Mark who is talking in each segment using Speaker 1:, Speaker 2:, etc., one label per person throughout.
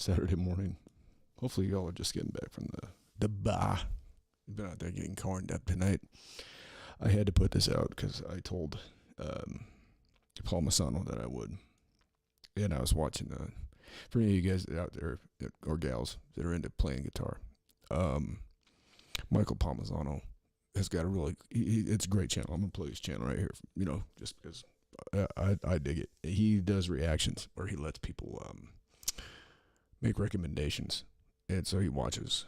Speaker 1: Saturday morning. Hopefully y'all are just getting back from the bar. You've been out there getting corned up tonight. I had to put this out because I told Palmisano that I would. And I was watching for any of you guys out there, or gals, that are into playing guitar, Michael Palmisano has got a really, it's a great channel. I'm going to play his channel right here, just because I dig it. He does reactions where he lets people make recommendations. And so he watches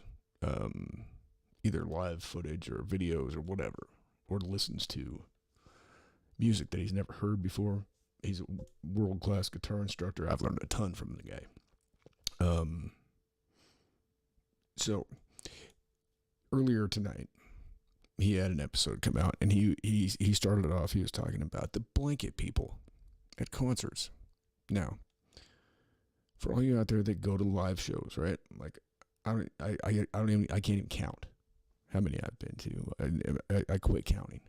Speaker 1: either live footage or videos or whatever, or listens to music that he's never heard before. He's a world-class guitar instructor. I've learned a ton from the guy. So earlier tonight, he had an episode come out, and he started it off. He was talking about the blanket people at concerts. Now, for all you out there that go to live shows, right? Like, I can't even count how many I've been to. I quit counting,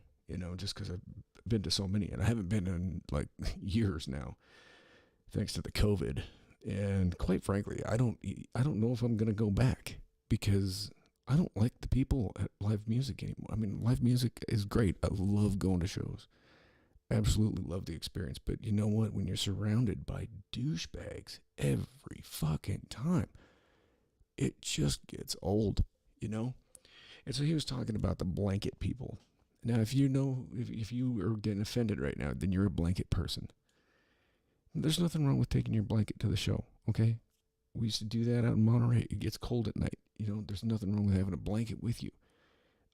Speaker 1: just because I've been to so many, and I haven't been in like years now, thanks to the COVID. And quite frankly, I don't know if I'm gonna go back, because I don't like the people at live music anymore. I mean, live music is great. I love going to shows. Absolutely love the experience. But you know what? When you're surrounded by douchebags every fucking time, it just gets old, And so he was talking about the blanket people. Now, if you are getting offended right now, then you're a blanket person. There's nothing wrong with taking your blanket to the show, okay? We used to do that out in Monterey. It gets cold at night. There's nothing wrong with having a blanket with you.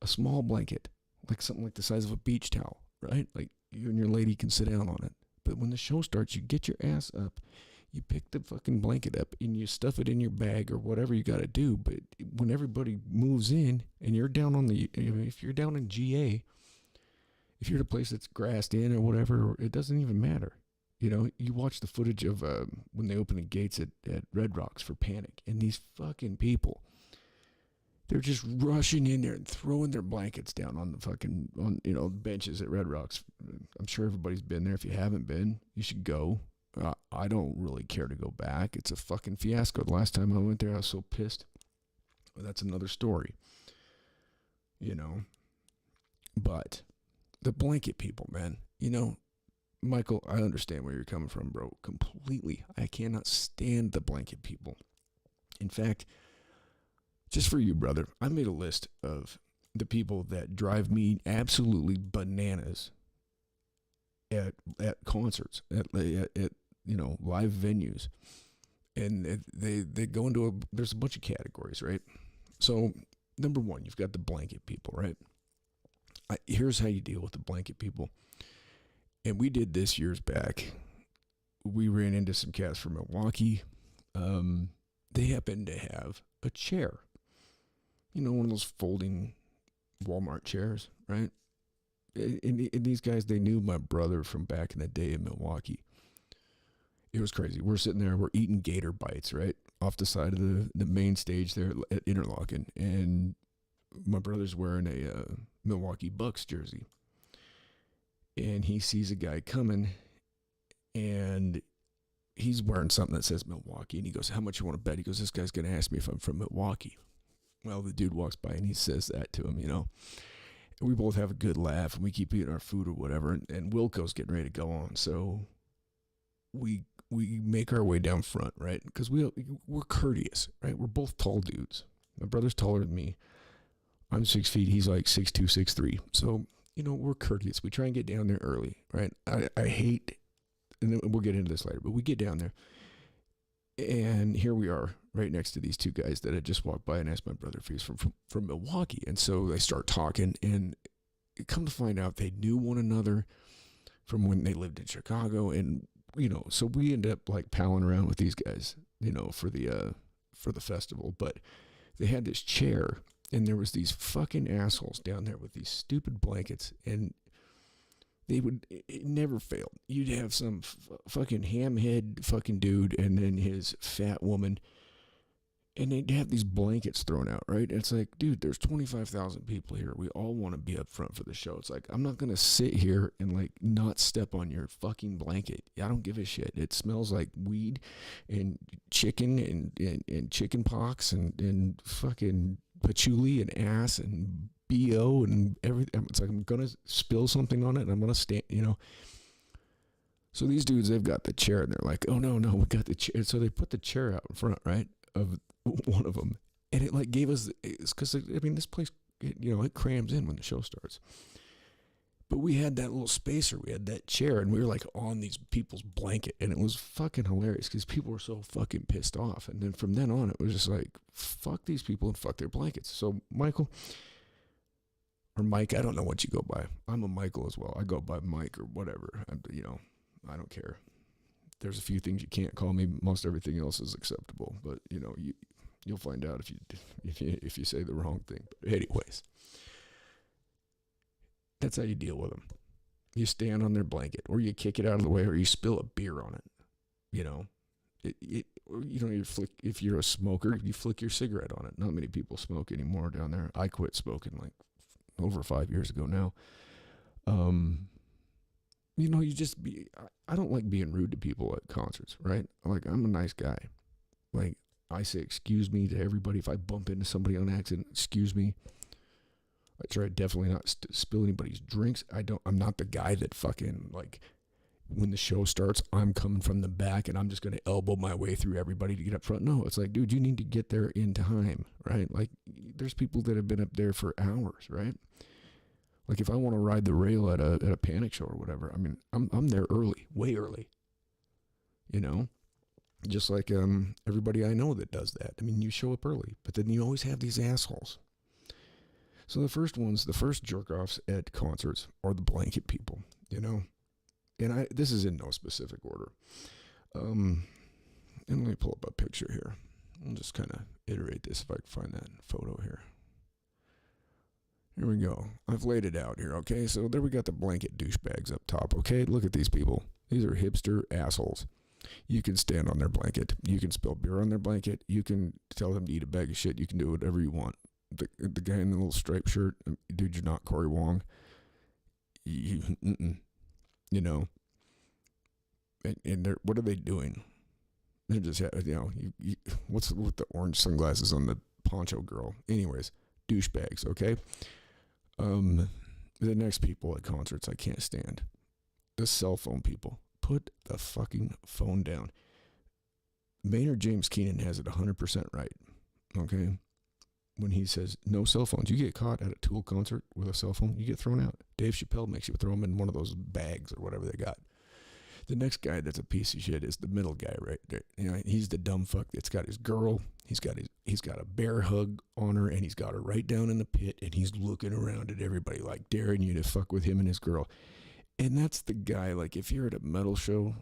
Speaker 1: A small blanket, like something like the size of a beach towel, right? Like you and your lady can sit down on it. But when the show starts, you get your ass up, you pick the fucking blanket up, and you stuff it in your bag or whatever you got to do. But when everybody moves in, and you're down on if you're down in GA, if you're at a place that's grassed in or whatever, it doesn't even matter. You watch the footage of when they open the gates at Red Rocks for Panic, and these fucking people, they're just rushing in there and throwing their blankets down on the fucking, benches at Red Rocks. I'm sure everybody's been there. If you haven't been, you should go. I don't really care to go back. It's a fucking fiasco. The last time I went there, I was so pissed. Well, that's another story. But the blanket people, man, Michael, I understand where you're coming from, bro. Completely. I cannot stand the blanket people. In fact, just for you, brother, I made a list of the people that drive me absolutely bananas at concerts, at live venues. And they go into there's a bunch of categories, right? So, number one, you've got the blanket people, right? Here's how you deal with the blanket people. And we did this years back. We ran into some cats from Milwaukee. They happened to have a chair. One of those folding Walmart chairs, right? And these guys, they knew my brother from back in the day in Milwaukee. It was crazy. We're sitting there, we're eating gator bites, right? Off the side of the main stage there at Interlaken. And my brother's wearing a Milwaukee Bucks jersey. And he sees a guy coming, and he's wearing something that says Milwaukee. And he goes, "How much you want to bet?" He goes, "This guy's going to ask me if I'm from Milwaukee." Well, the dude walks by, and he says that to him, And we both have a good laugh, and we keep eating our food or whatever. And Wilco's getting ready to go on. So we make our way down front, right? Because we're courteous, right? We're both tall dudes. My brother's taller than me. I'm 6 feet. He's like 6'2", 6'3". So, we're courteous. We try and get down there early, right? I hate, and we'll get into this later, but we get down there, and here we are right next to these two guys that had just walked by and asked my brother if he's from Milwaukee. And so they start talking, and come to find out they knew one another from when they lived in Chicago. And, so we end up like palling around with these guys, for the festival. But they had this chair, and there was these fucking assholes down there with these stupid blankets, and it never failed. You'd have some fucking hamhead fucking dude, and then his fat woman, And they'd have these blankets thrown out, right? And it's like, dude, there's 25,000 people here. We all want to be up front for the show. It's like, I'm not going to sit here and like not step on your fucking blanket. I don't give a shit. It smells like weed and chicken and chicken pox and fucking patchouli and ass and BO and everything. It's like, I'm going to spill something on it and I'm going to stand, you know. So these dudes, they've got the chair and they're like, oh no, we got the chair. So they put the chair out in front, right? Of one of them, and it like gave us, because I mean this place, it crams in when the show starts, but we had that little spacer, we had that chair, and we were like on these people's blanket, and it was fucking hilarious because people were so fucking pissed off. And then from then on, it was just like, fuck these people and fuck their blankets. So Michael, or Mike, I don't know what you go by. I'm a Michael as well. I go by Mike or whatever. I don't care. There's a few things you can't call me. Most everything else is acceptable, but you'll find out if you say the wrong thing. But anyways, that's how you deal with them. You stand on their blanket, or you kick it out of the way, or you spill a beer on it. If you're a smoker, you flick your cigarette on it. Not many people smoke anymore down there. I quit smoking like over 5 years ago now. I don't like being rude to people at concerts, right? Like, I'm a nice guy. Like, I say excuse me to everybody. If I bump into somebody on accident, excuse me. I try definitely not spill anybody's drinks. I'm not the guy that fucking, like, when the show starts, I'm coming from the back and I'm just going to elbow my way through everybody to get up front. No, it's like, dude, you need to get there in time, right? Like, there's people that have been up there for hours, right? Like, if I want to ride the rail at a Panic show or whatever, I mean, I'm there early, way early. Just like everybody I know that does that. I mean, you show up early, but then you always have these assholes. So the first jerk-offs at concerts are the blanket people, And this is in no specific order. And let me pull up a picture here. I'll just kind of iterate this if I can find that photo here. Here we go. I've laid it out here, okay? So there we got the blanket douchebags up top, okay? Look at these people. These are hipster assholes. You can stand on their blanket. You can spill beer on their blanket. You can tell them to eat a bag of shit. You can do whatever you want. The guy in the little striped shirt, dude, you're not Corey Wong. And what are they doing? They're just, what's with the orange sunglasses on the poncho girl? Anyways, douchebags, okay? The next people at concerts I can't stand. The cell phone people. Put the fucking phone down. Maynard James Keenan has it 100% right, okay? When he says no cell phones. You get caught at a Tool concert with a cell phone, you get thrown out. Dave Chappelle makes you throw them in one of those bags or whatever they got. The next guy that's a piece of shit is the middle guy right there. He's the dumb fuck that's got his girl. He's got a bear hug on her, and he's got her right down in the pit, and he's looking around at everybody like daring you to fuck with him and his girl. And that's the guy, like, if you're at a metal show,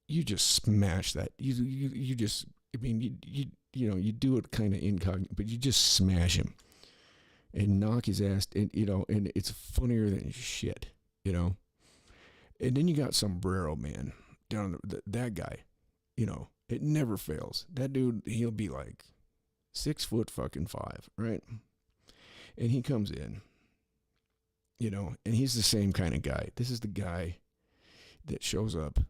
Speaker 1: you just smash that. You just, I mean, you do it kind of incognito, but you just smash him and knock his ass, and it's funnier than shit, And then you got Sombrero Man down that guy, it never fails. That dude, he'll be like 6'5", right? And he comes in, and he's the same kind of guy. This is the guy that shows up.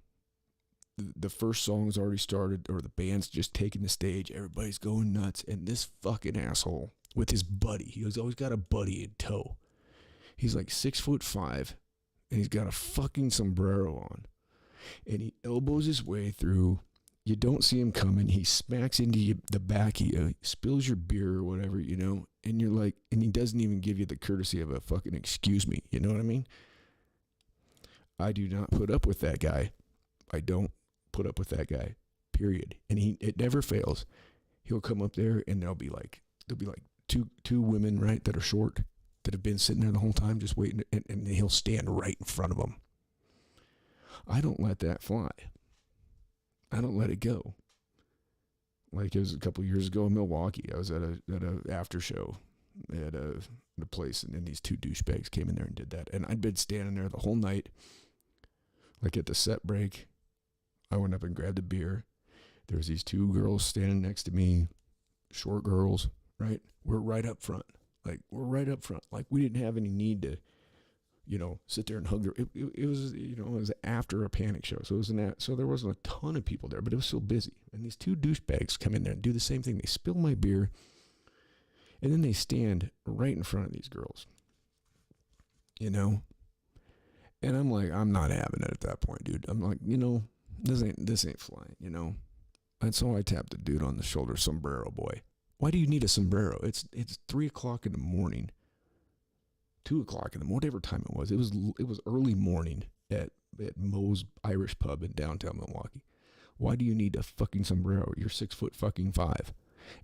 Speaker 1: The first song's already started, or the band's just taking the stage. Everybody's going nuts, and this fucking asshole with his buddy. He's always got a buddy in tow. He's like 6'5", and he's got a fucking sombrero on, and he elbows his way through. You don't see him coming. He smacks into the back. He spills your beer or whatever, and you're like, and he doesn't even give you the courtesy of a fucking excuse me. You know what I mean? I do not put up with that guy. I don't put up with that guy, period. And it never fails. He'll come up there, and there'll be like two women, right, that are short, that have been sitting there the whole time just waiting, and he'll stand right in front of them. I don't let that fly. I don't let it go. Like, it was a couple years ago in Milwaukee. I was at a after show at a place, and then these two douchebags came in there and did that. And I'd been standing there the whole night. Like, at the set break, I went up and grabbed a beer. There was these two girls standing next to me. short girls, right? We're right up front. Like, we're right up front. Like, we didn't have any need to, sit there and hug her. It was, it was after a Panic show. So so there wasn't a ton of people there, but it was so busy. And these two douchebags come in there and do the same thing. They spill my beer, and then they stand right in front of these girls, And I'm like, I'm not having it at that point, dude. I'm like, this ain't flying, And so I tapped the dude on the shoulder, sombrero boy. Why do you need a sombrero? It's 3 o'clock in the morning, 2 o'clock in the morning, whatever time it was. It was early morning at Moe's Irish Pub in downtown Milwaukee. Why do you need a fucking sombrero? You're 6'5",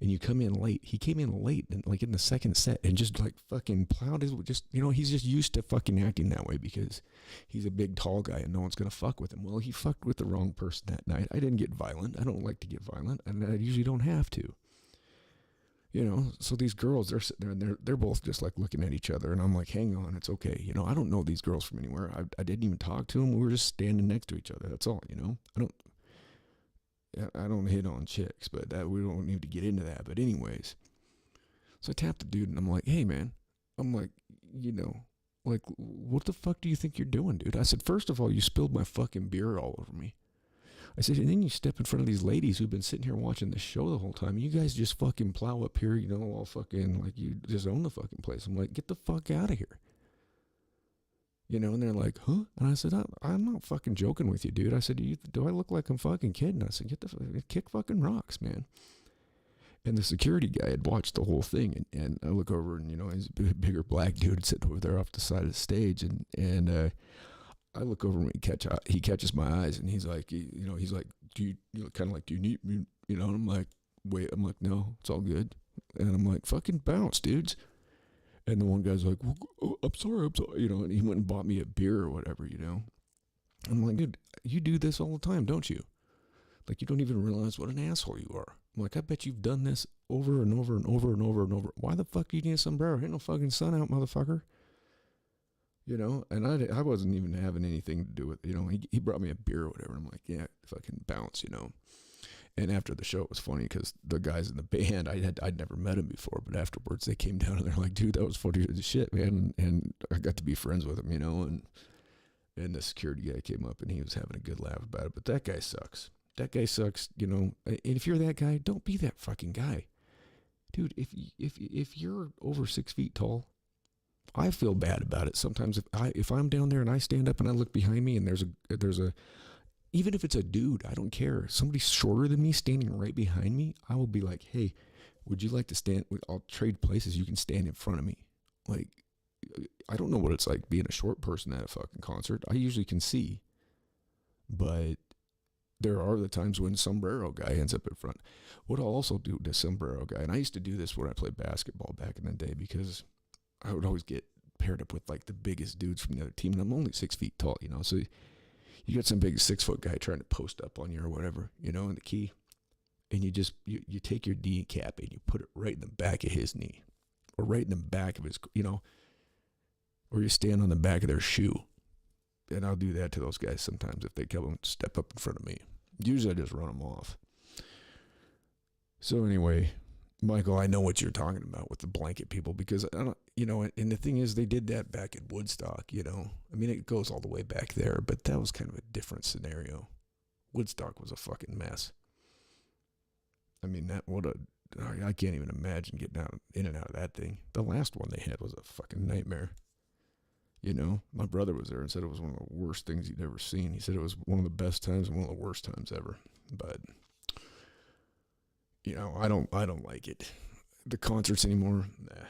Speaker 1: and you come in late. He came in late, and like in the second set, and just like fucking plowed his. He's just used to fucking acting that way because he's a big tall guy and no one's gonna fuck with him. Well, he fucked with the wrong person that night. I didn't get violent. I don't like to get violent, and I usually don't have to. So these girls, they're sitting there and they're both just like looking at each other, and I'm like, hang on, it's okay. I don't know these girls from anywhere. I didn't even talk to them. We were just standing next to each other. That's all. I don't hit on chicks, but we don't need to get into that. But anyways, so I tapped the dude and I'm like, hey man, I'm like, like, what the fuck do you think you're doing, dude? I said, first of all, you spilled my fucking beer all over me. I said, and then you step in front of these ladies who've been sitting here watching the show the whole time. You guys just fucking plow up here, all fucking like you just own the fucking place. I'm like, get the fuck out of here. And they're like, huh? And I said, I'm not fucking joking with you, dude. I said, do I look like I'm fucking kidding? I said, kick fucking rocks, man. And the security guy had watched the whole thing, and I look over, and he's a bigger black dude sitting over there off the side of the stage, and I look over and he catches my eyes, and he's like, he's like, do you kind of like, do you need me? And I'm like, wait, I'm like, no, it's all good. And I'm like, fucking bounce, dudes. And the one guy's like, well, oh, I'm sorry, and he went and bought me a beer or whatever, I'm like, dude, you do this all the time, don't you? Like, you don't even realize what an asshole you are. I'm like, I bet you've done this over and over and over and over and over. Why the fuck do you need a sombrero? Ain't no fucking sun out, motherfucker. And I wasn't even having anything to do with, he brought me a beer or whatever. I'm like, yeah, fucking bounce, And after the show, it was funny because the guys in the band, I'd never met them before, but afterwards they came down and they're like, dude, that was funny as shit, man. And I got to be friends with him, and the security guy came up and he was having a good laugh about it. But that guy sucks. That guy sucks, And if you're that guy, don't be that fucking guy. Dude, if you're over 6 feet tall, I feel bad about it. Sometimes if I'm down there and I stand up and I look behind me and there's a even if it's a dude, I don't care. Somebody shorter than me standing right behind me, I will be like, hey, would you like to stand? I'll trade places. You can stand in front of me. Like, I don't know what it's like being a short person at a fucking concert. I usually can see, but there are the times when sombrero guy ends up in front. What I'll also do to sombrero guy, and I used to do this when I played basketball back in the day because I would always get paired up with like the biggest dudes from the other team, and I'm only 6 feet tall, so you got some big 6 foot guy trying to post up on you or whatever, in the key, and you take your kneecap and you put it right in the back of his knee, or right in the back of his, or you stand on the back of their shoe, and I'll do that to those guys sometimes if they come and step up in front of me. Usually I just run them off. So anyway, Michael, I know what you're talking about with the blanket people because I don't, and the thing is, they did that back at Woodstock, I mean, it goes all the way back there, but that was kind of a different scenario. Woodstock was a fucking mess. I mean, I can't even imagine getting in and out of that thing. The last one they had was a fucking nightmare. My brother was there and said it was one of the worst things he'd ever seen. He said it was one of the best times and one of the worst times ever. But I don't like it. The concerts anymore, nah.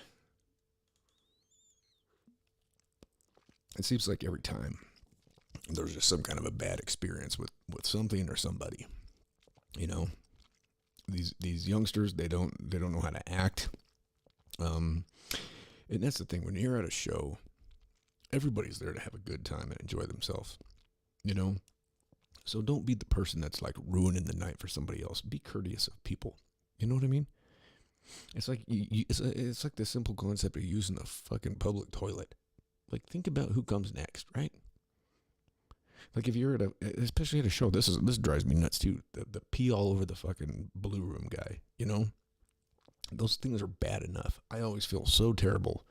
Speaker 1: It seems like every time there's just some kind of a bad experience with something or somebody. These youngsters, they don't know how to act. And that's the thing, when you're at a show, everybody's there to have a good time and enjoy themselves. So don't be the person that's like ruining the night for somebody else. Be courteous of people. You know what I mean? It's like it's like the simple concept of using a fucking public toilet. Like, think about who comes next, right? Like, if you're especially at a show, this drives me nuts too. The pee all over the fucking blue room guy, Those things are bad enough. I always feel so terrible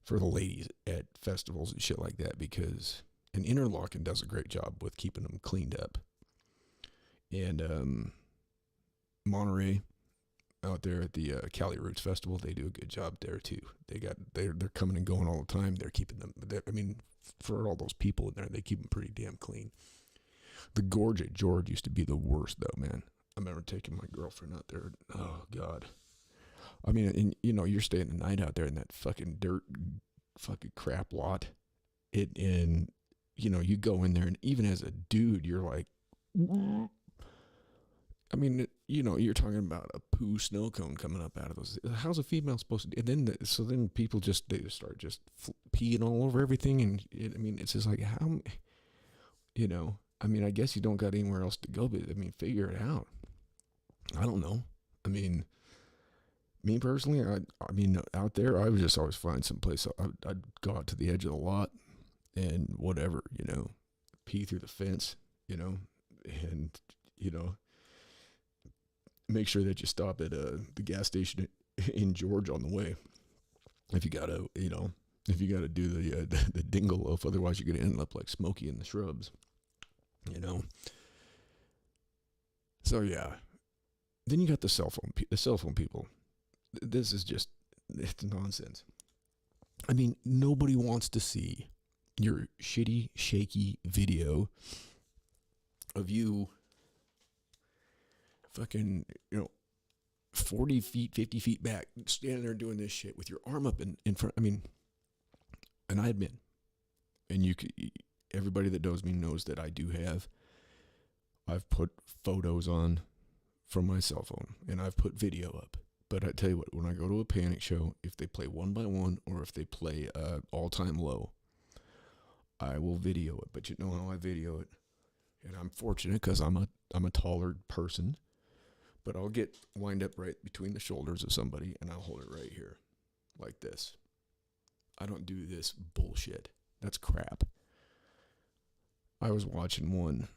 Speaker 1: for the ladies at festivals and shit like that because an Interlaken does a great job with keeping them cleaned up. And Monterey out there at the Cali Roots Festival, they do a good job there too. They're coming and going all the time. They're keeping them. I mean, for all those people in there, they keep them pretty damn clean. The Gorge at George used to be the worst though, man. I remember taking my girlfriend out there. Oh God. I mean, and, you're staying the night out there in that fucking dirt, fucking crap lot. And you go in there, and even as a dude, you're like, I mean, you're talking about a poo snow cone coming up out of those. How's a female supposed to do? And then, then people they start just peeing all over everything. And it's just like, how, I mean, I guess you don't got anywhere else to go, but I mean, figure it out. I don't know. I mean, me personally, I mean, out there, I would just always find some place. I'd go out to the edge of the lot and whatever, pee through the fence, and, make sure that you stop at the gas station in George on the way. If you gotta, do the dingle loaf, otherwise you're gonna end up like Smokey in the Shrubs, So yeah, then you got the cell phone people. This is just, it's nonsense. I mean, nobody wants to see your shitty, shaky video of you fucking, 40 feet, 50 feet back, standing there doing this shit with your arm up in front. I mean, and I admit, and everybody that knows me knows that I've put photos on from my cell phone, and I've put video up. But I tell you what, when I go to a Panic show, if they play One by One or if they play All Time Low, I will video it. But you know how I video it? And I'm fortunate because I'm a taller person. But I'll get wind up right between the shoulders of somebody, and I'll hold it right here, like this. I don't do this bullshit. That's crap. I was watching one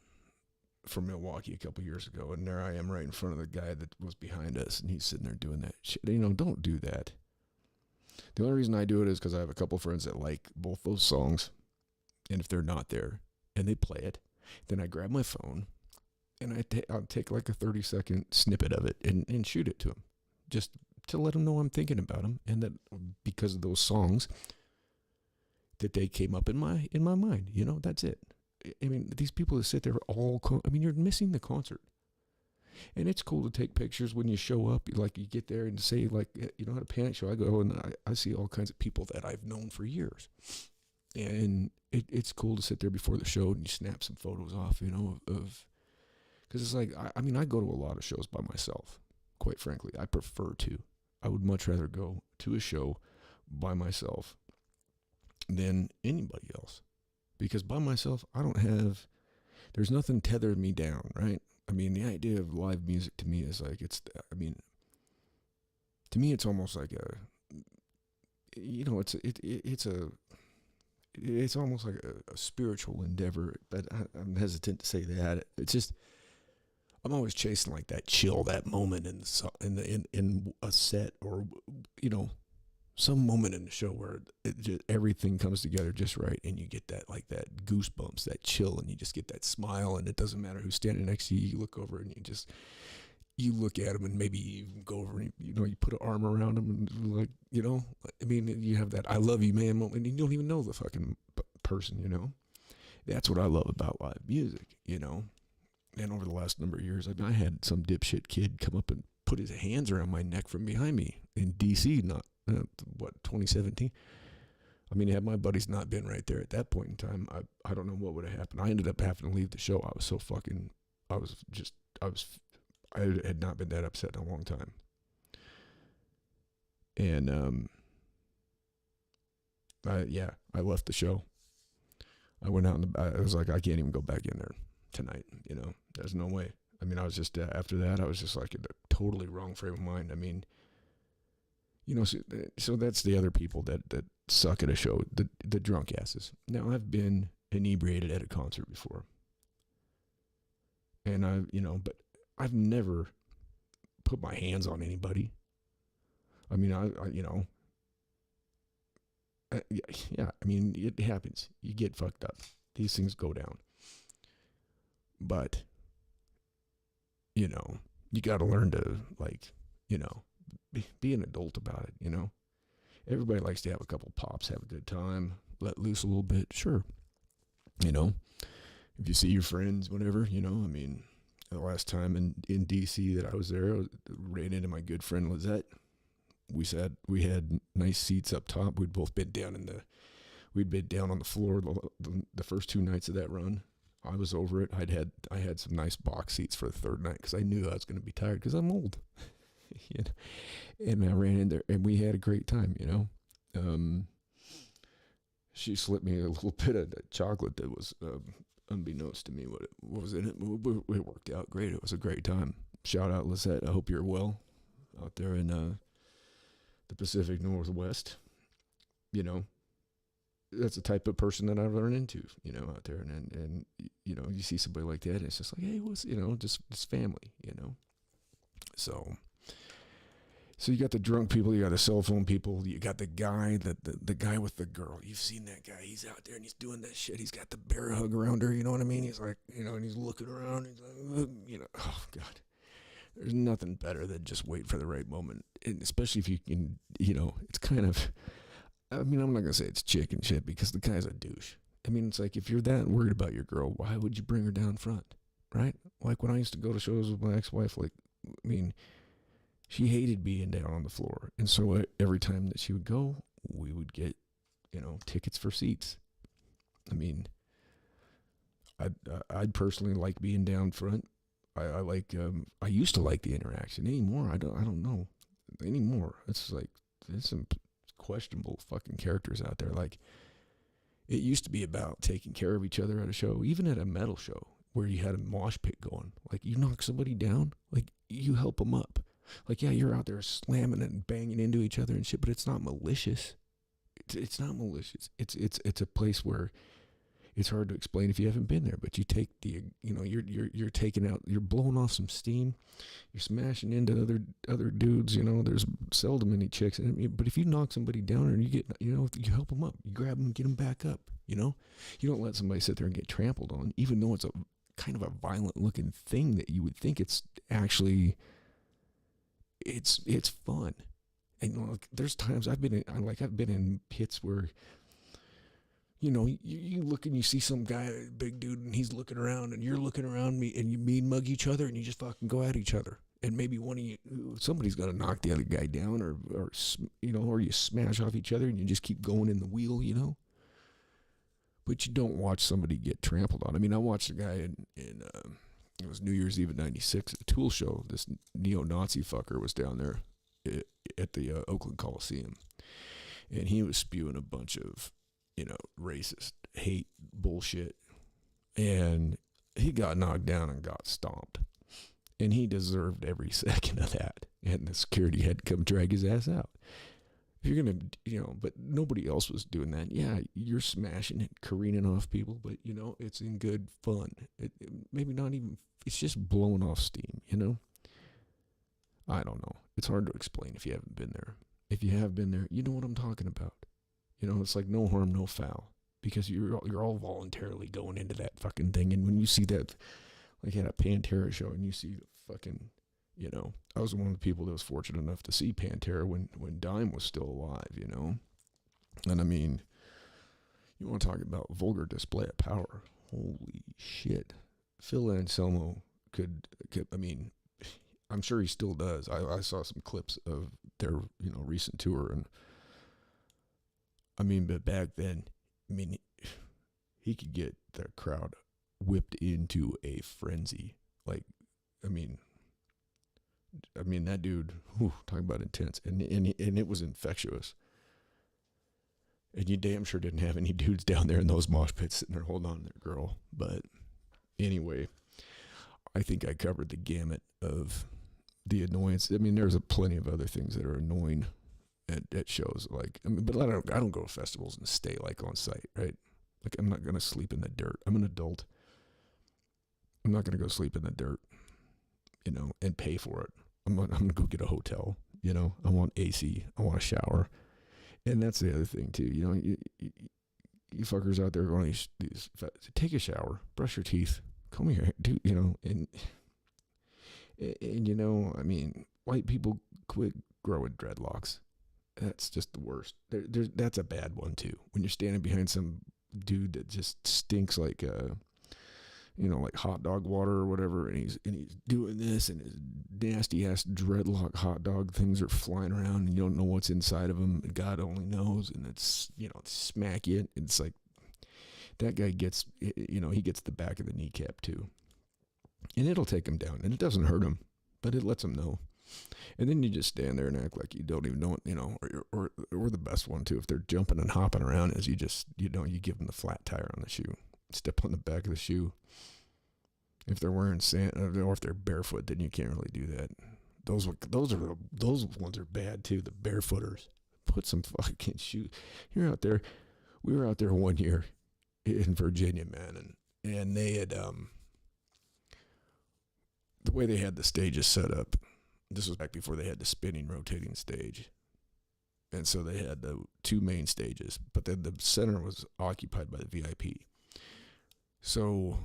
Speaker 1: from Milwaukee a couple years ago, and there I am right in front of the guy that was behind us, and he's sitting there doing that shit. Don't do that. The only reason I do it is because I have a couple friends that like both those songs, and if they're not there, and they play it, then I grab my phone, and I'll take like a 30-second snippet of it and shoot it to them, just to let them know I'm thinking about them, and that because of those songs, that they came up in my mind. That's it. I mean, these people that sit there you're missing the concert. And it's cool to take pictures when you show up. Like, you get there and say, like, at a Panic show, I go and I see all kinds of people that I've known for years. And it's cool to sit there before the show and you snap some photos off, because it's like, I go to a lot of shows by myself, quite frankly. I prefer to. I would much rather go to a show by myself than anybody else. Because by myself, there's nothing tethered me down, right? I mean, the idea of live music to me is like, to me it's almost like it's almost like a spiritual endeavor, but I'm hesitant to say that. It's just, I'm always chasing like that chill, that moment in a set, or, some moment in the show where everything comes together just right, and you get that goosebumps, that chill, and you just get that smile, and it doesn't matter who's standing next to you. You look over and you look at them, and maybe you go over and you put an arm around them, and you have that "I love you, man" moment, and you don't even know the fucking person. That's what I love about live music, And over the last number of years, I had some dipshit kid come up and put his hands around my neck from behind me in DC, 2017. I mean, had my buddies not been right there at that point in time, I don't know what would have happened. I ended up having to leave the show. I had not been that upset in a long time. And, I left the show. I went out I was like, I can't even go back in there tonight. There's no way. I mean, I was just, after that, I was just like in a totally wrong frame of mind. I mean, so that's the other people that suck at a show, the drunk asses. Now, I've been inebriated at a concert before. And but I've never put my hands on anybody. I mean, yeah, I mean, it happens. You get fucked up. These things go down. But, you got to learn to, like, be an adult about it, Everybody likes to have a couple pops, have a good time, let loose a little bit. Sure. If you see your friends, whatever, I mean, the last time in D.C. that I was there, I ran into my good friend Lizette. We had nice seats up top. We'd both been down on the floor the first 2 nights of that run. I was over it. I had some nice box seats for the third night because I knew I was going to be tired because I'm old. And I ran in there and we had a great time. She slipped me a little bit of chocolate that was unbeknownst to me what was in it. It worked out great. It was a great time. Shout out Lisette. I hope you're well out there in the Pacific Northwest. That's the type of person that I've run into, out there. And you see somebody like that, and it's just like, hey, just it's family, So you got the drunk people, you got the cell phone people, you got the guy, the guy with the girl. You've seen that guy. He's out there and he's doing that shit. He's got the bear hug around her, you know what I mean? He's like, and he's looking around. He's like, oh, God. There's nothing better than just wait for the right moment. And especially if you can, it's kind of, I mean, I'm not going to say it's chicken shit because the guy's a douche. I mean, it's like if you're that worried about your girl, why would you bring her down front, right? Like when I used to go to shows with my ex-wife, she hated being down on the floor. And so every time that she would go, we would get, tickets for seats. I mean, I'd personally like being down front. I used to like the interaction. Anymore, I don't know. Anymore. It's like, there's some questionable fucking characters out there. Like, it used to be about taking care of each other at a show, even at a metal show where you had a mosh pit going. Like, you knock somebody down, like, you help them up. Like, yeah, you're out there slamming and banging into each other and shit, but it's not malicious. It's not malicious. It's a place where it's hard to explain if you haven't been there, but you take you're taking out, you're blowing off some steam, you're smashing into other dudes, there's seldom any chicks. But if you knock somebody down and you get, you help them up, you grab them and get them back up, you don't let somebody sit there and get trampled on, even though it's a kind of a violent looking thing that you would think it's actually, it's fun. And there's times I've been in pits where, you look and you see some guy, big dude, and he's looking around, and you're looking around me, and you mean mug each other, and you just fucking go at each other. And maybe one of you, somebody's got to knock the other guy down, or you smash off each other, and you just keep going in the wheel, But you don't watch somebody get trampled on. I mean, I watched a guy in it was New Year's Eve of '96 at a Tool show. This neo-Nazi fucker was down there at the Oakland Coliseum, and he was spewing a bunch of, racist hate bullshit, and he got knocked down and got stomped, and he deserved every second of that. And the security had to come drag his ass out. If you're gonna, but nobody else was doing that. Yeah, you're smashing it, careening off people, but it's in good fun. It maybe not even. It's just blowing off steam. I don't know. It's hard to explain if you haven't been there. If you have been there, you know what I'm talking about. It's like no harm, no foul, because you're all voluntarily going into that fucking thing. And when you see that, like at a Pantera show, and you see the fucking, I was one of the people that was fortunate enough to see Pantera when Dime was still alive, And I mean, you want to talk about vulgar display of power? Holy shit. Phil Anselmo could I mean, I'm sure he still does. I saw some clips of their, recent tour, and I mean, but back then, I mean, he could get the crowd whipped into a frenzy. Like, I mean, that dude, talking about intense, and it was infectious. And you damn sure didn't have any dudes down there in those mosh pits sitting there holding on to their girl. But anyway, I think I covered the gamut of the annoyance. I mean, there's plenty of other things that are annoying at shows. Like, but I don't go to festivals and stay like on site, right? Like, I'm not gonna sleep in the dirt. I'm an adult. I'm not gonna go sleep in the dirt, and pay for it. I'm gonna go get a hotel, I want AC. I want a shower. And that's the other thing too. You fuckers out there going these take a shower, brush your teeth, comb your hair, I mean, white people quit growing dreadlocks. That's just the worst. That's a bad one too. When you're standing behind some dude that just stinks like like hot dog water or whatever, and he's doing this, and his nasty ass dreadlock hot dog things are flying around, and you don't know what's inside of them. God only knows, and it's smack you. It's like that guy gets he gets the back of the kneecap too, and it'll take him down, and it doesn't hurt him, but it lets him know. And then you just stand there and act like you don't even know it, or the best one too, if they're jumping and hopping around, is you just you give them the flat tire on the shoe, step on the back of the shoe. If they're wearing sand, or if they're barefoot, then you can't really do that. Those ones are bad too. The barefooters, put some fucking shoes. You're out there. We were out there one year in Virginia, man, and they had the way they had the stages set up. This was back before they had the spinning, rotating stage, and so they had the two main stages, but then the center was occupied by the VIP. So,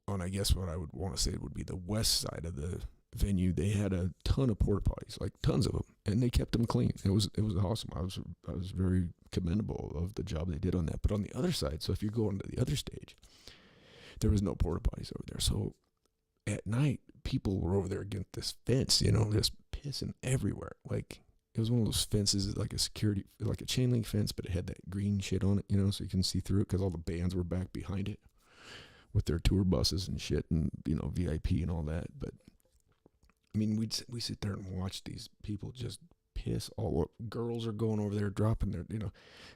Speaker 1: on I guess what I would want to say would be the west side of the venue, they had a ton of porta potties, like tons of them, and they kept them clean. It was awesome. I was very commendable of the job they did on that. But on the other side, so if you're going to the other stage, there was no porta potties over there. So at night, people were over there against this fence, just pissing everywhere. Like it was one of those fences, like like a chain link fence, but it had that green shit on it, so you can see through it because all the bands were back behind it with their tour buses and shit, and VIP and all that. But I mean, we sit there and watch these people just piss all up. Girls are going over there, dropping their,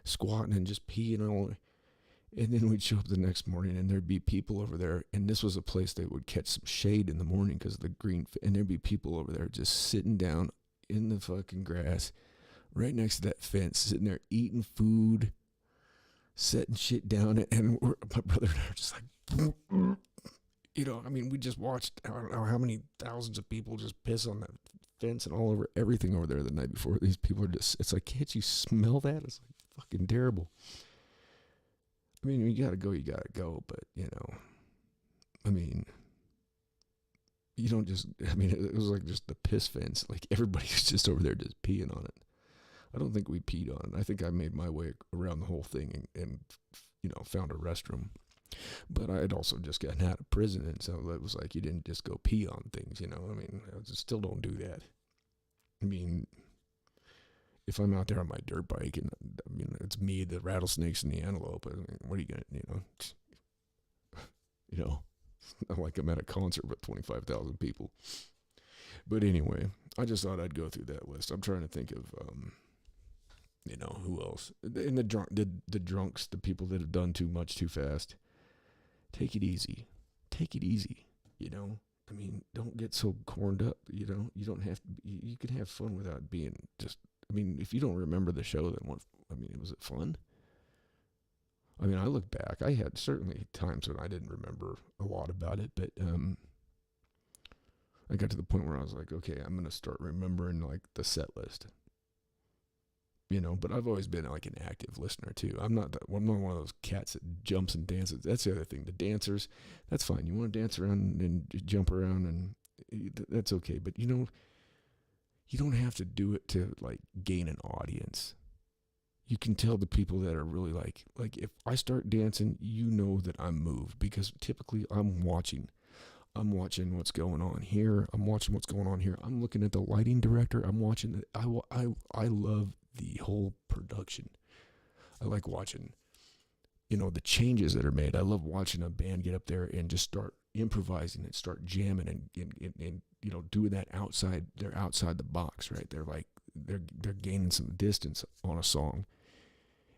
Speaker 1: squatting and just peeing all. And then we'd show up the next morning, and there'd be people over there. And this was a place that would catch some shade in the morning because of the green. And there'd be people over there just sitting down in the fucking grass, right next to that fence, sitting there eating food, setting shit down. And my brother and I are just like, I mean, we just watched, I don't know how many thousands of people just piss on that fence and all over everything over there the night before. These people are just, it's like, can't you smell that? It's like fucking terrible. I mean, you gotta go, but, I mean, you don't just, it was like just the piss fence. Like everybody was just over there just peeing on it. I don't think we peed on it. I think I made my way around the whole thing and found a restroom. But I had also just gotten out of prison, and so it was like you didn't just go pee on things, I mean, I still don't do that. I mean, if I'm out there on my dirt bike, and I mean, it's me, the rattlesnakes, and the antelope, I mean, what are you going to, not like I'm at a concert with 25,000 people. But anyway, I just thought I'd go through that list. I'm trying to think of, who else? And the drunks, the people that have done too much too fast. Take it easy. I mean, don't get so corned up, You don't have to, you can have fun without being just, I mean, if you don't remember the show, then what, was it fun? I mean, I look back, I had certainly times when I didn't remember a lot about it, but, I got to the point where I was like, okay, I'm going to start remembering like the set list. But I've always been like an active listener too. I'm not one of those cats that jumps and dances. That's the other thing. The dancers, that's fine. You want to dance around and jump around, and that's okay. But you don't have to do it to like gain an audience. You can tell the people that are really like if I start dancing, that I'm moved, because typically I'm watching what's going on here. I'm watching what's going on here. I'm looking at the lighting director. I'm watching I love the whole production. I like watching, the changes that are made. I love watching a band get up there and just start improvising and start jamming and doing that outside. They're outside the box, right? They're like, they're gaining some distance on a song,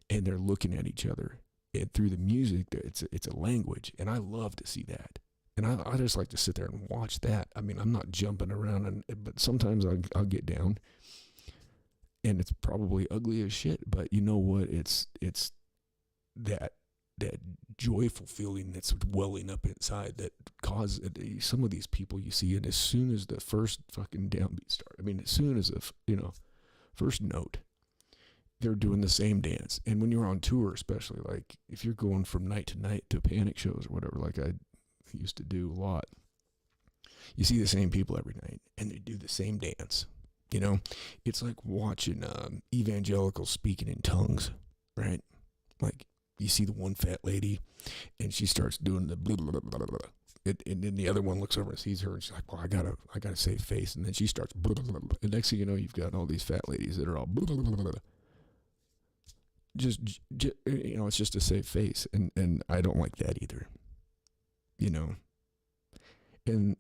Speaker 1: and they're looking at each other. And through the music, it's a language, and I love to see that. And I just like to sit there and watch that. I mean, I'm not jumping around, but sometimes I'll get down. And it's probably ugly as shit, but you know what? It's that that joyful feeling that's welling up inside that causes some of these people you see, and as soon as the first fucking downbeat starts, I mean, as soon as the first note, they're doing the same dance. And when you're on tour, especially, like if you're going from night to night to Panic shows or whatever, like I used to do a lot, you see the same people every night, and they do the same dance. It's like watching evangelicals speaking in tongues, right? Like you see the one fat lady, and she starts doing the blah, blah, blah, blah, blah. And then the other one looks over and sees her, and she's like, well, I gotta save face. And then she starts blah, blah, blah, blah. And next thing you know, you've got all these fat ladies that are all blah, blah, blah, blah. Just it's just to save face. And I don't like that either. And,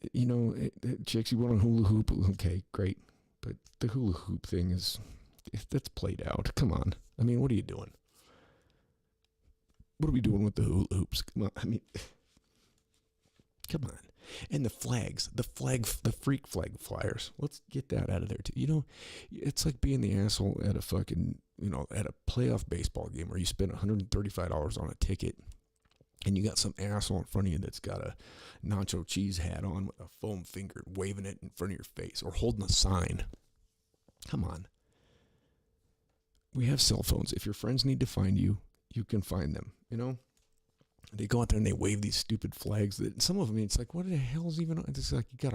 Speaker 1: chicks, you want a hula hoop, okay, great. But the hula hoop thing that's played out. Come on. I mean, what are you doing? What are we doing with the hula hoops? Come on. I mean, come on. And the flags, the freak flag flyers. Let's get that out of there too. It's like being the asshole at a fucking, at a playoff baseball game where you spend $135 on a ticket, and you got some asshole in front of you that's got a nacho cheese hat on with a foam finger waving it in front of your face or holding a sign. Come on. We have cell phones. If your friends need to find you, you can find them, They go out there and they wave these stupid flags that some of them, it's like, what the hell's even on? It's like you got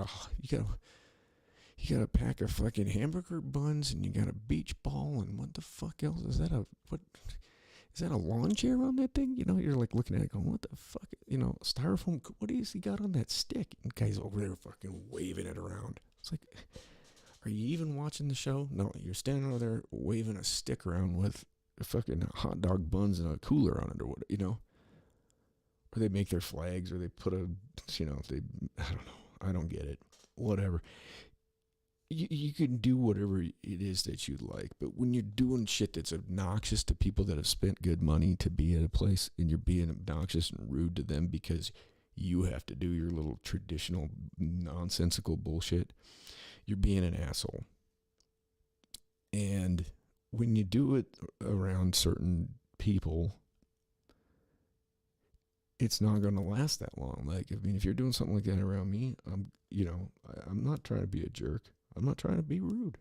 Speaker 1: a pack of fucking hamburger buns, and you got a beach ball, and what the fuck else is that? Is that a lawn chair on that thing? You're like looking at it going, what the fuck? Styrofoam, what is he got on that stick? And the guy's over there fucking waving it around. It's like, are you even watching the show? No, you're standing over there waving a stick around with fucking hot dog buns and a cooler on it or what, Or they make their flags, or they put I don't know. I don't get it. Whatever. You can do whatever it is that you like, but when you're doing shit that's obnoxious to people that have spent good money to be at a place, and you're being obnoxious and rude to them because you have to do your little traditional nonsensical bullshit, you're being an asshole. And when you do it around certain people, it's not going to last that long. Like, if you're doing something like that around me, I'm not trying to be a jerk. I'm not trying to be rude.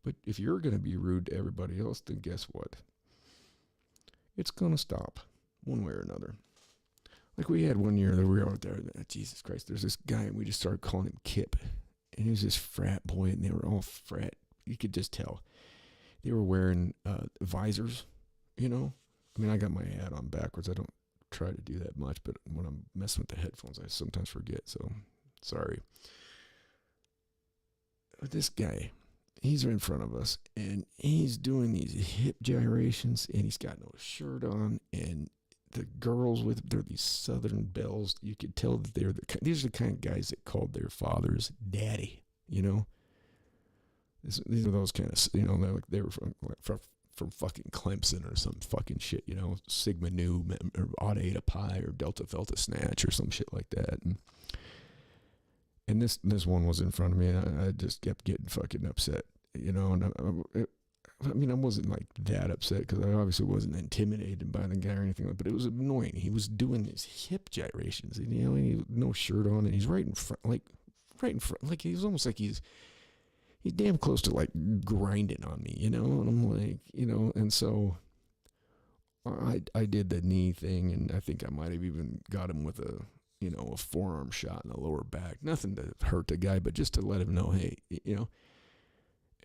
Speaker 1: But if you're going to be rude to everybody else, then guess what? It's going to stop one way or another. Like we had one year that we were out there, Jesus Christ, there's this guy, and we just started calling him Kip. And he was this frat boy, and they were all frat. You could just tell. They were wearing visors, I mean, I got my hat on backwards. I don't try to do that much, but when I'm messing with the headphones, I sometimes forget, so sorry. But this guy, he's in front of us, and he's doing these hip gyrations, and he's got no shirt on, and the girls they're these Southern belles. You could tell that these are the kind of guys that called their fathers daddy, These are those kind of, they were from fucking Clemson or some fucking shit, Sigma Nu or Odd Eta Pi or Delta Delta Snatch or some shit like that. And this one was in front of me, and I just kept getting fucking upset, And I wasn't like that upset because I obviously wasn't intimidated by the guy or anything, but it was annoying. He was doing these hip gyrations, and he had no shirt on, and he's right in front, like he was almost like he's damn close to like grinding on me, And I'm like, and so I did the knee thing, and I think I might have even got him with a forearm shot in the lower back. Nothing to hurt the guy, but just to let him know, hey,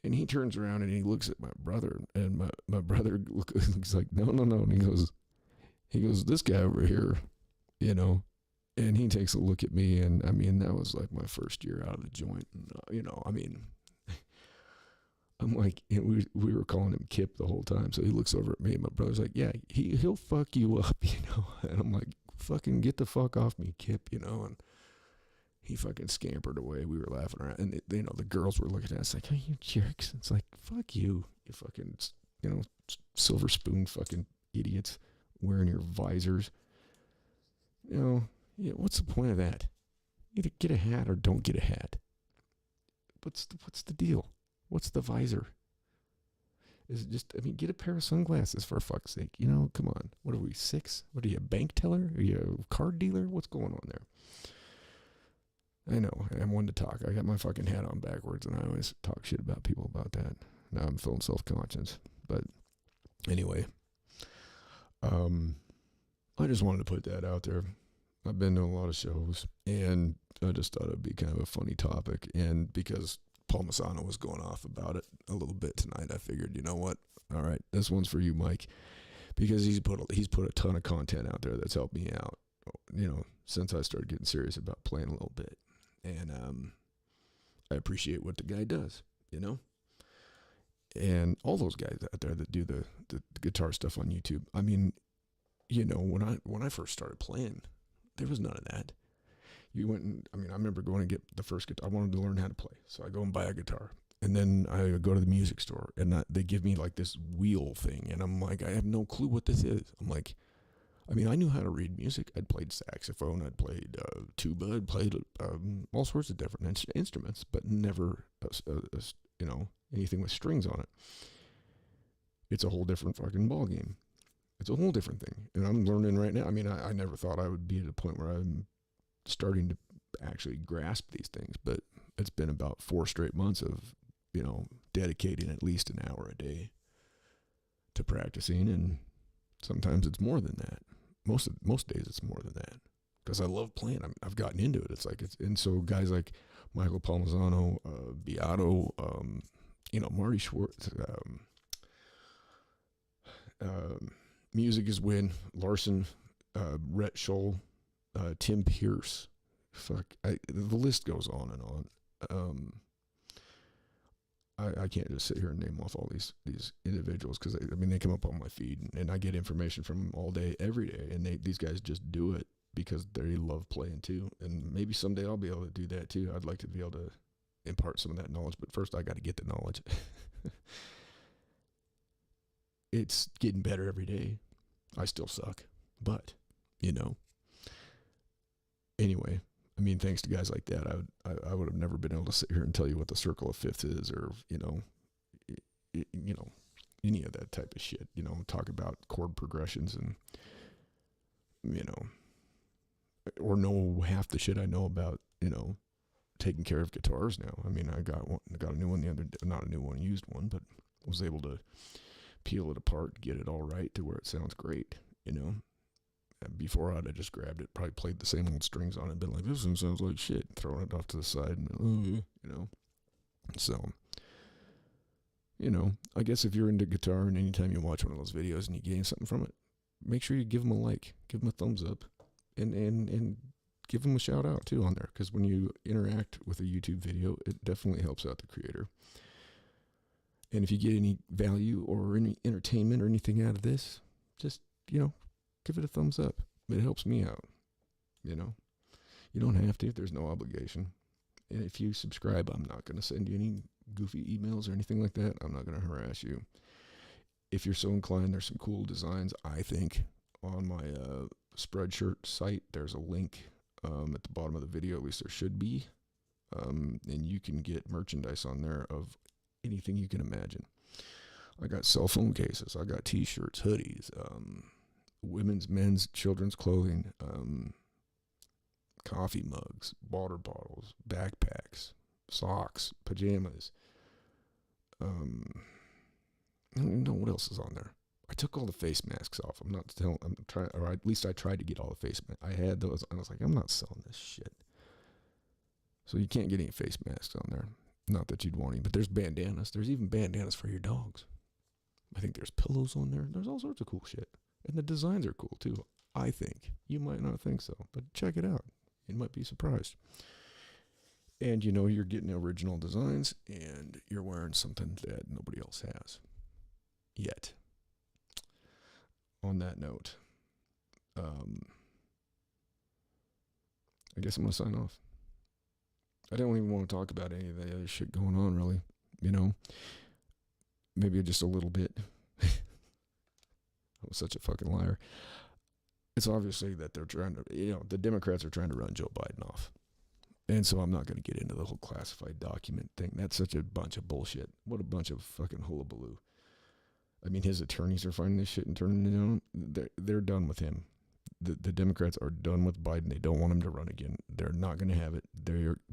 Speaker 1: And he turns around and he looks at my brother, and my brother looks like, no. And he goes, this guy over here, and he takes a look at me, and I mean, that was like my first year out of the joint. And, I'm like, we were calling him Kip the whole time. So he looks over at me, and my brother's like, yeah, he'll fuck you up, And I'm like, fucking get the fuck off me, Kip, And he fucking scampered away. We were laughing around, and the girls were looking at us like, "Oh, you jerks!" It's like, "Fuck you, you fucking, silver spoon fucking idiots wearing your visors." What's the point of that? Either get a hat or don't get a hat. What's the deal? What's the visor? Is it just, I mean, get a pair of sunglasses for fuck's sake. You know, come on. What are we, 6? What are you, a bank teller? Are you a card dealer? What's going on there? I know, I'm one to talk. I got my fucking hat on backwards, and I always talk shit about people about that. Now I'm feeling self-conscious. But anyway, I just wanted to put that out there. I've been to a lot of shows, and I just thought it'd be kind of a funny topic. And because Palmisano was going off about it a little bit tonight, I figured, you know what? All right, this one's for you, Mike, because he's put a ton of content out there that's helped me out, you know, since I started getting serious about playing a little bit. And I appreciate what the guy does, you know? And all those guys out there that do the guitar stuff on YouTube. I mean, you know, when I first started playing, there was none of that. You went and, I mean, I remember going to get the first guitar. I wanted to learn how to play, so I go and buy a guitar. And then I go to the music store, and they give me like this wheel thing, and I'm like, I have no clue what this is. I'm like, I mean, I knew how to read music. I'd played saxophone, I'd played tuba, I'd played all sorts of different instruments, but never, you know, anything with strings on it. It's a whole different fucking ballgame. It's a whole different thing, and I'm learning right now. I mean, I never thought I would be at a point where I'm starting to actually grasp these things, but it's been about 4 straight months of, you know, dedicating at least an hour a day to practicing, and sometimes it's more than that. Most days it's more than that, because I love playing. I've gotten into it. And so guys like Michael Palmisano, Beato, you know, Marty Schwartz, Music is Win, Larson, Rhett Scholl, Tim Pierce. The list goes on and on. I can't just sit here and name off all these individuals, because I mean, they come up on my feed, and I get information from them all day, every day, and these guys just do it because they love playing too. And maybe someday I'll be able to do that too. I'd like to be able to impart some of that knowledge, but first I got to get the knowledge. It's getting better every day. I still suck, but you know. Anyway, I mean, thanks to guys like that, I would have never been able to sit here and tell you what the circle of fifths is, or you know, any of that type of shit. You know, talk about chord progressions and, you know, or know half the shit I know about, you know, taking care of guitars now. I mean, I got a new one the other day, not a new one, used one, but was able to peel it apart, get it all right to where it sounds great, you know. Before I'd have just grabbed it, probably played the same old strings on it, and been like, this one sounds like shit, throwing it off to the side, and, you know. So, you know, I guess if you're into guitar, and anytime you watch one of those videos and you gain something from it, make sure you give them a like, give them a thumbs up, and give them a shout out too on there, because when you interact with a YouTube video, it definitely helps out the creator. And if you get any value or any entertainment or anything out of this, just, you know, give it a thumbs up. It helps me out, you know. You don't have to. There's no obligation. And if you subscribe, I'm not going to send you any goofy emails or anything like that. I'm not going to harass you. If you're so inclined, there's some cool designs, I think, on my Spreadshirt site. There's a link at the bottom of the video, at least there should be. And you can get merchandise on there of anything you can imagine. I got cell phone cases. I got t-shirts, hoodies, women's, men's, children's clothing, coffee mugs, water bottles, backpacks, socks, pajamas. I don't even know what else is on there. I took all the face masks off. I'm trying, or at least I tried to get all the face masks. I had those. I was like, I'm not selling this shit. So you can't get any face masks on there. Not that you'd want any, but there's bandanas. There's even bandanas for your dogs. I think there's pillows on there. There's all sorts of cool shit. And the designs are cool too, I think. You might not think so, but check it out. You might be surprised. And you know, you're getting original designs, and you're wearing something that nobody else has yet. On that note, I guess I'm going to sign off. I don't even want to talk about any of the other shit going on, really. You know, maybe just a little bit. I was such a fucking liar. It's obviously that they're trying to, you know, the Democrats are trying to run Joe Biden off. And so I'm not going to get into the whole classified document thing. That's such a bunch of bullshit. What a bunch of fucking hullabaloo. I mean, his attorneys are finding this shit and turning it on. They're done with him. The Democrats are done with Biden. They don't want him to run again. They're not going to have it.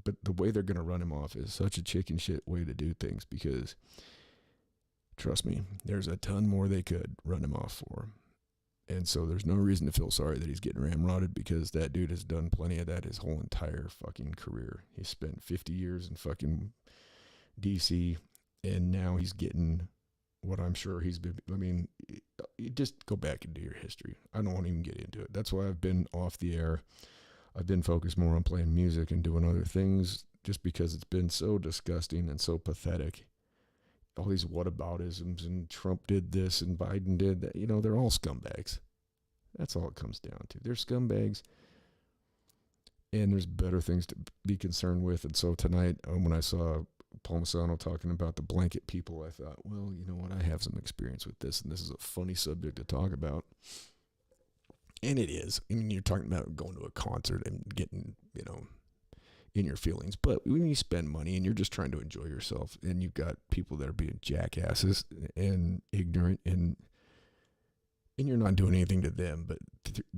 Speaker 1: But the way they're going to run him off is such a chicken shit way to do things because, trust me, there's a ton more they could run him off for. And so there's no reason to feel sorry that he's getting ramrodded because that dude has done plenty of that his whole entire fucking career. He spent 50 years in fucking D.C. and now he's getting what I'm sure he's been. I mean, you just go back and do your history. I don't want to even get into it. That's why I've been off the air. I've been focused more on playing music and doing other things just because it's been so disgusting and so pathetic. All these whataboutisms and Trump did this and Biden did that. You know, they're all scumbags. That's all it comes down to. They're scumbags. And there's better things to be concerned with. And so tonight, when I saw Palmisano talking about the blanket people, I thought, well, you know what? I have some experience with this, and this is a funny subject to talk about. And it is. I mean, you're talking about going to a concert and getting, you know, in your feelings. But when you spend money and you're just trying to enjoy yourself, and you've got people that are being jackasses and ignorant, and you're not doing anything to them, but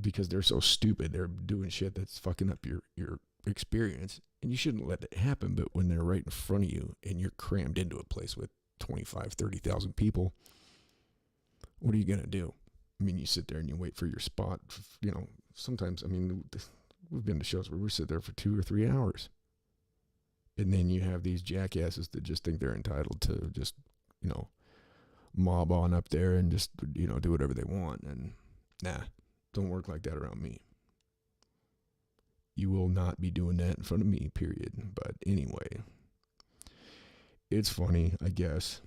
Speaker 1: because they're so stupid, they're doing shit that's fucking up your experience, and you shouldn't let it happen. But when they're right in front of you and you're crammed into a place with 25, 30,000 people, what are you going to do? I mean, you sit there and you wait for your spot. You know, sometimes, I mean, we've been to shows where we sit there for 2 or 3 hours. And then you have these jackasses that just think they're entitled to just, you know, mob on up there and just, you know, do whatever they want. And nah, don't work like that around me. You will not be doing that in front of me, period. But anyway, it's funny, I guess.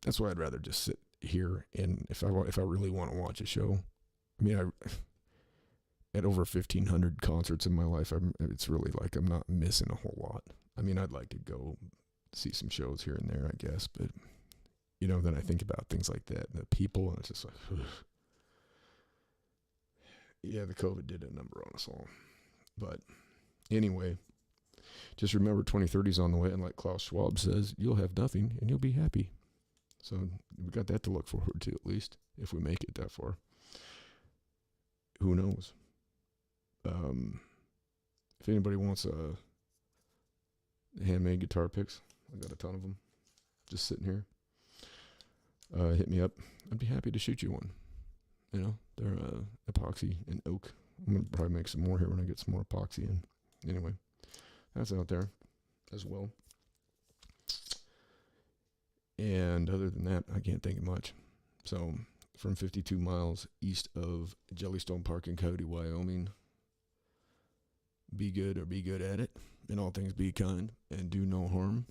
Speaker 1: That's why I'd rather just sit here, and if I really want to watch a show, I mean, I at over 1,500 concerts in my life, it's really like I'm not missing a whole lot. I mean, I'd like to go see some shows here and there, I guess, but you know, then I think about things like that, and the people, and it's just like, ugh. Yeah, the COVID did a number on us all. But anyway, just remember 2030 is on the way, and like Klaus Schwab says, you'll have nothing and you'll be happy. So we got that to look forward to, at least, if we make it that far. Who knows? If anybody wants handmade guitar picks, I got a ton of them just sitting here. Hit me up. I'd be happy to shoot you one. You know, they're epoxy and oak. I'm going to probably make some more here when I get some more epoxy in. Anyway, that's out there as well. And other than that, I can't think of much. So, from 52 miles east of Jellystone Park in Coyote, Wyoming, be good or be good at it. In all things, be kind and do no harm.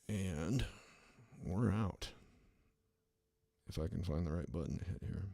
Speaker 1: And we're out. If I can find the right button to hit here.